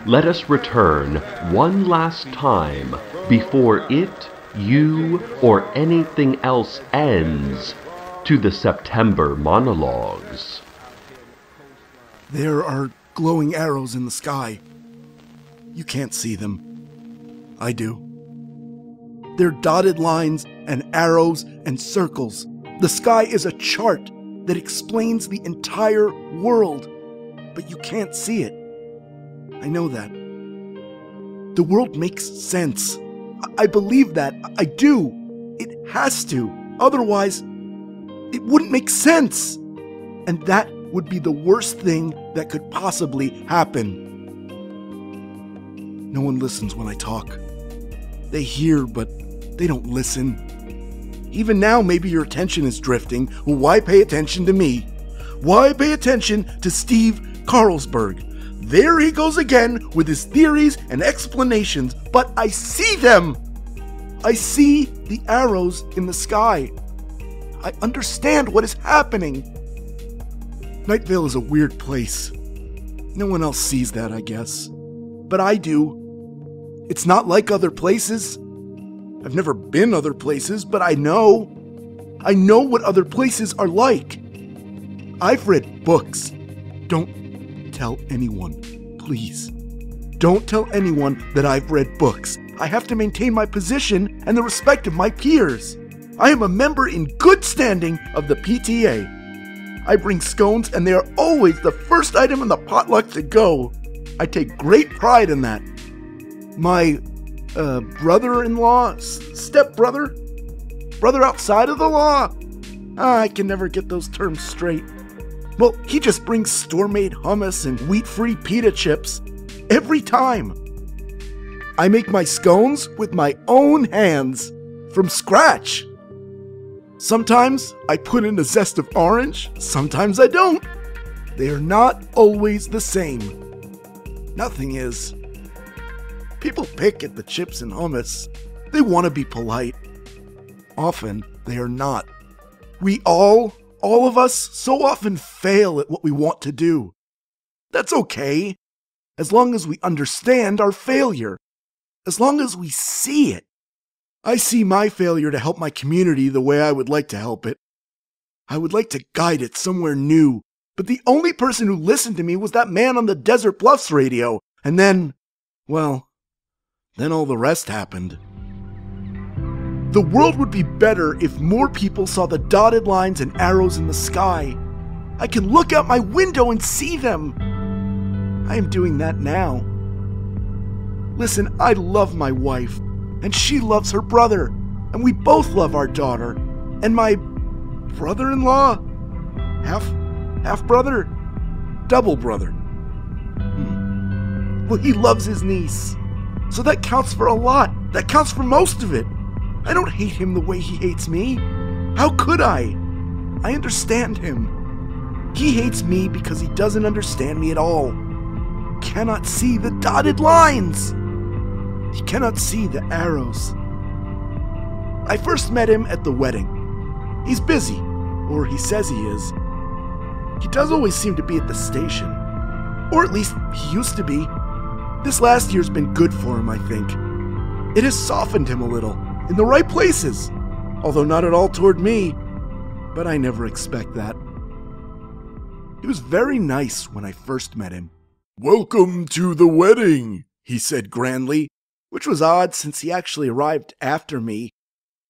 Let us return one last time before it, you, or anything else ends to the September monologues. There are glowing arrows in the sky. You can't see them. I do. They're dotted lines and arrows and circles. The sky is a chart that explains the entire world, but you can't see it. I know that. The world makes sense. I believe that. I do. It has to. Otherwise, it wouldn't make sense. And that would be the worst thing that could possibly happen. No one listens when I talk. They hear, but they don't listen. Even now, maybe your attention is drifting. Well, why pay attention to me? Why pay attention to Steve Carlsberg? There he goes again with his theories and explanations, but I see them. I see the arrows in the sky. I understand what is happening. Night Vale is a weird place. No one else sees that, I guess. But I do. It's not like other places. I've never been other places, but I know. I know what other places are like. I've read books. Don't tell anyone, please. Don't tell anyone that I've read books. I have to maintain my position and the respect of my peers. I am a member in good standing of the PTA. I bring scones and they are always the first item in the potluck to go. I take great pride in that. My brother-in-law, stepbrother, brother outside of the law. I can never get those terms straight. Well, he just brings store-made hummus and wheat-free pita chips every time. I make my scones with my own hands from scratch. Sometimes I put in a zest of orange, sometimes I don't. They are not always the same. Nothing is. People pick at the chips and hummus. They want to be polite. Often, they are not. We all of us, so often fail at what we want to do. That's okay, as long as we understand our failure, as long as we see it. I see my failure to help my community the way I would like to help it. I would like to guide it somewhere new, but the only person who listened to me was that man on the Desert Bluffs radio, and then, well, then all the rest happened. The world would be better if more people saw the dotted lines and arrows in the sky. I can look out my window and see them. I am doing that now. Listen, I love my wife, and she loves her brother, and we both love our daughter, and my brother-in-law, half-brother, double brother. Well, he loves his niece, so that counts for a lot. That counts for most of it. I don't hate him the way he hates me. How could I? I understand him. He hates me because he doesn't understand me at all. Cannot see the dotted lines. He cannot see the arrows. I first met him at the wedding. He's busy, or he says he is. He does always seem to be at the station. Or at least he used to be. This last year's been good for him, I think. It has softened him a little, in the right places, although not at all toward me, but I never expect that. He was very nice when I first met him. "Welcome to the wedding," he said grandly, which was odd since he actually arrived after me.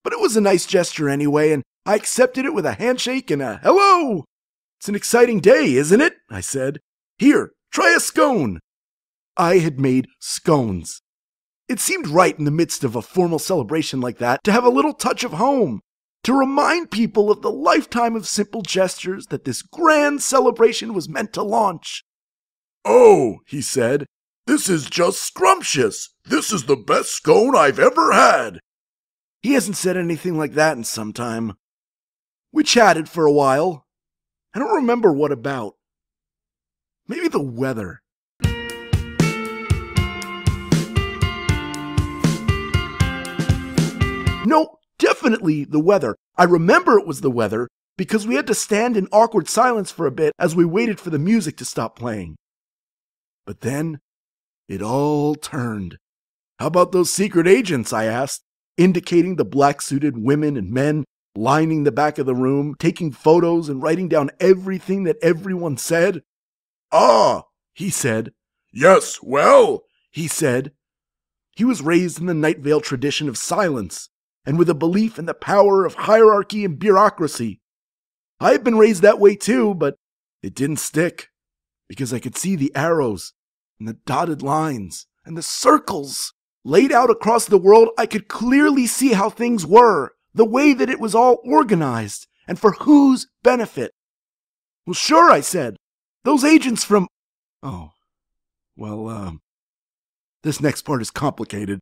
But it was a nice gesture anyway, and I accepted it with a handshake and a hello. "It's an exciting day, isn't it?" I said. "Here, try a scone." I had made scones. It seemed right in the midst of a formal celebration like that to have a little touch of home, to remind people of the lifetime of simple gestures that this grand celebration was meant to launch. "Oh," he said, "this is just scrumptious. This is the best scone I've ever had." He hasn't said anything like that in some time. We chatted for a while. I don't remember what about. Maybe the weather. No, definitely the weather. I remember it was the weather because we had to stand in awkward silence for a bit as we waited for the music to stop playing. But then, It all turned. How about those secret agents, I asked, indicating the black-suited women and men lining the back of the room, taking photos and writing down everything that everyone said. Ah, he said. Yes, well, he said. He was raised in the Night Vale tradition of silence, and with a belief in the power of hierarchy and bureaucracy. I had been raised that way too, but it didn't stick, because I could see the arrows, and the dotted lines, and the circles. Laid out across the world, I could clearly see how things were, the way that it was all organized, and for whose benefit. Well, sure, I said. Those agents from... this next part is complicated.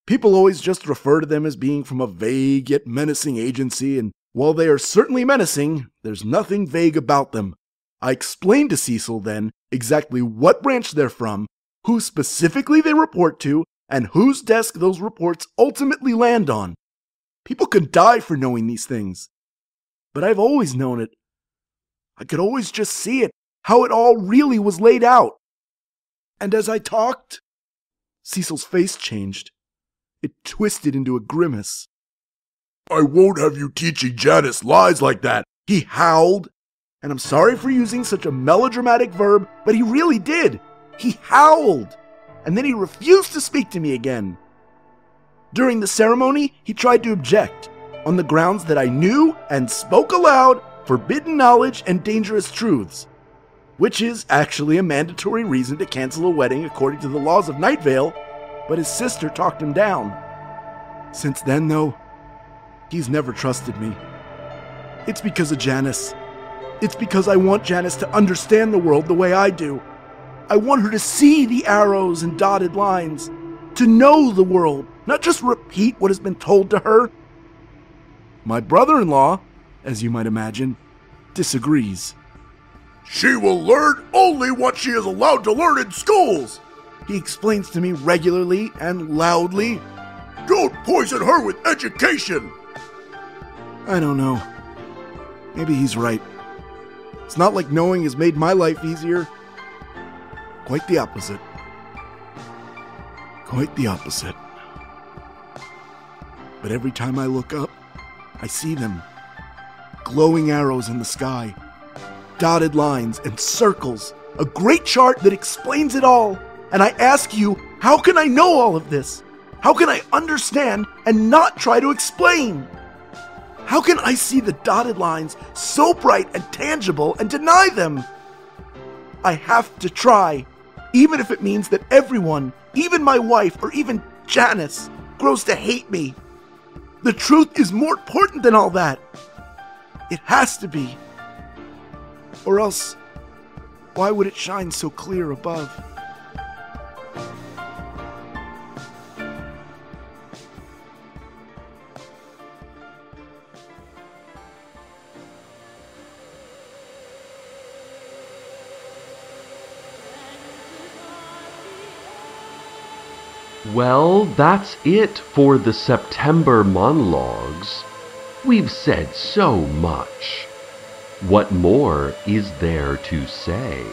People always just refer to them as being from a vague yet menacing agency, and while they are certainly menacing, there's nothing vague about them. I explained to Cecil then exactly what branch they're from, who specifically they report to, and whose desk those reports ultimately land on. People could die for knowing these things. But I've always known it. I could always just see it, how it all really was laid out. And as I talked, Cecil's face changed. It twisted into a grimace. I won't have you teaching Janice lies like that, he howled. And I'm sorry for using such a melodramatic verb, but he really did. He howled. And then he refused to speak to me again. During the ceremony, he tried to object, on the grounds that I knew and spoke aloud forbidden knowledge and dangerous truths, which is actually a mandatory reason to cancel a wedding according to the laws of Night Vale, but his sister talked him down. Since then, though, he's never trusted me. It's because of Janice. It's because I want Janice to understand the world the way I do. I want her to see the arrows and dotted lines, to know the world, not just repeat what has been told to her. My brother-in-law, as you might imagine, disagrees. She will learn only what she is allowed to learn in schools, he explains to me regularly and loudly. Don't poison her with education. I don't know. Maybe he's right. It's not like knowing has made my life easier. Quite the opposite. Quite the opposite. But every time I look up, I see them. Glowing arrows in the sky. Dotted lines and circles. A great chart that explains it all. And I ask you, how can I know all of this? How can I understand and not try to explain? How can I see the dotted lines so bright and tangible and deny them? I have to try, even if it means that everyone, even my wife or even Janice, grows to hate me. The truth is more important than all that. It has to be. Or else, why would it shine so clear above? Well, that's it for the September monologues. We've said so much. What more is there to say?